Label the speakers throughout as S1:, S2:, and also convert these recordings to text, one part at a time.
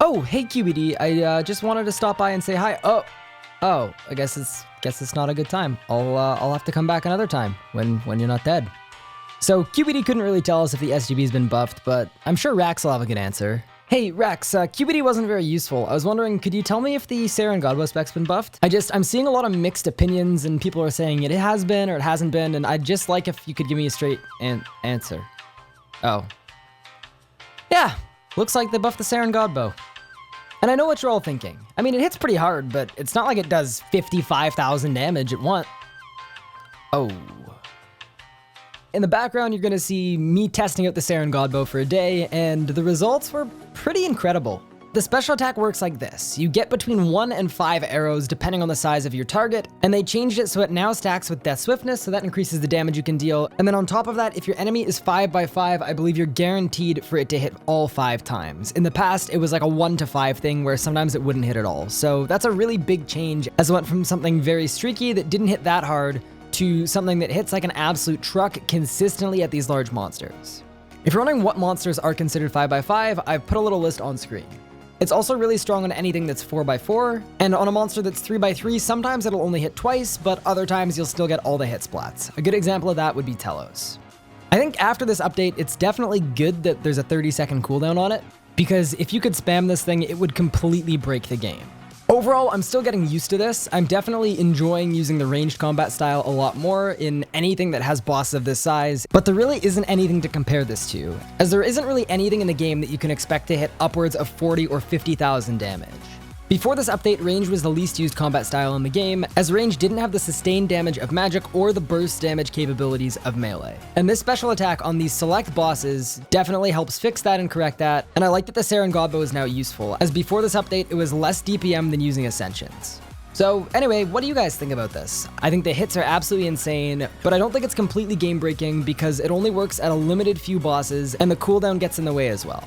S1: Oh, hey QBD, I just wanted to stop by and say hi. Oh, I guess it's not a good time. I'll have to come back another time when you're not dead. So QBD couldn't really tell us if the SGB's been buffed, but I'm sure Rax will have a good answer. Hey Rax, QBD wasn't very useful. I was wondering, could you tell me if the Seren Godbow spec's been buffed? I'm seeing a lot of mixed opinions and people are saying it has been or it hasn't been, and I'd just like if you could give me a straight answer. Oh. Yeah, looks like they buffed the Seren Godbow. And I know what you're all thinking. I mean, it hits pretty hard, but it's not like it does 55,000 damage at once. Oh. In the background, you're gonna see me testing out the Seren Godbow for a day, and the results were pretty incredible. The special attack works like this. You get between 1 and 5 arrows depending on the size of your target, and they changed it so it now stacks with Death Swiftness, so that increases the damage you can deal. And then on top of that, if your enemy is 5x5, I believe you're guaranteed for it to hit all 5 times. In the past, it was like a 1 to 5 thing where sometimes it wouldn't hit at all. So that's a really big change, as it went from something very streaky that didn't hit that hard to something that hits like an absolute truck consistently at these large monsters. If you're wondering what monsters are considered 5x5, I've put a little list on screen. It's also really strong on anything that's 4x4, and on a monster that's 3x3, sometimes it'll only hit twice, but other times you'll still get all the hit splats. A good example of that would be Telos. I think after this update, it's definitely good that there's a 30-second cooldown on it, because if you could spam this thing, it would completely break the game. Overall, I'm still getting used to this. I'm definitely enjoying using the ranged combat style a lot more in anything that has bosses of this size, but there really isn't anything to compare this to, as there isn't really anything in the game that you can expect to hit upwards of 40 or 50,000 damage. Before this update, range was the least used combat style in the game, as range didn't have the sustained damage of magic or the burst damage capabilities of melee. And this special attack on these select bosses definitely helps fix that and correct that, and I like that the Seren Godbow is now useful, as before this update it was less DPM than using Ascensions. So anyway, what do you guys think about this? I think the hits are absolutely insane, but I don't think it's completely game breaking because it only works at a limited few bosses and the cooldown gets in the way as well.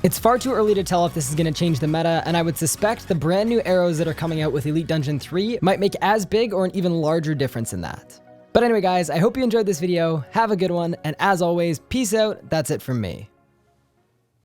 S1: It's far too early to tell if this is going to change the meta, and I would suspect the brand new arrows that are coming out with Elite Dungeon 3 might make as big or an even larger difference in that. But anyway guys, I hope you enjoyed this video, have a good one, and as always, peace out, that's it from me.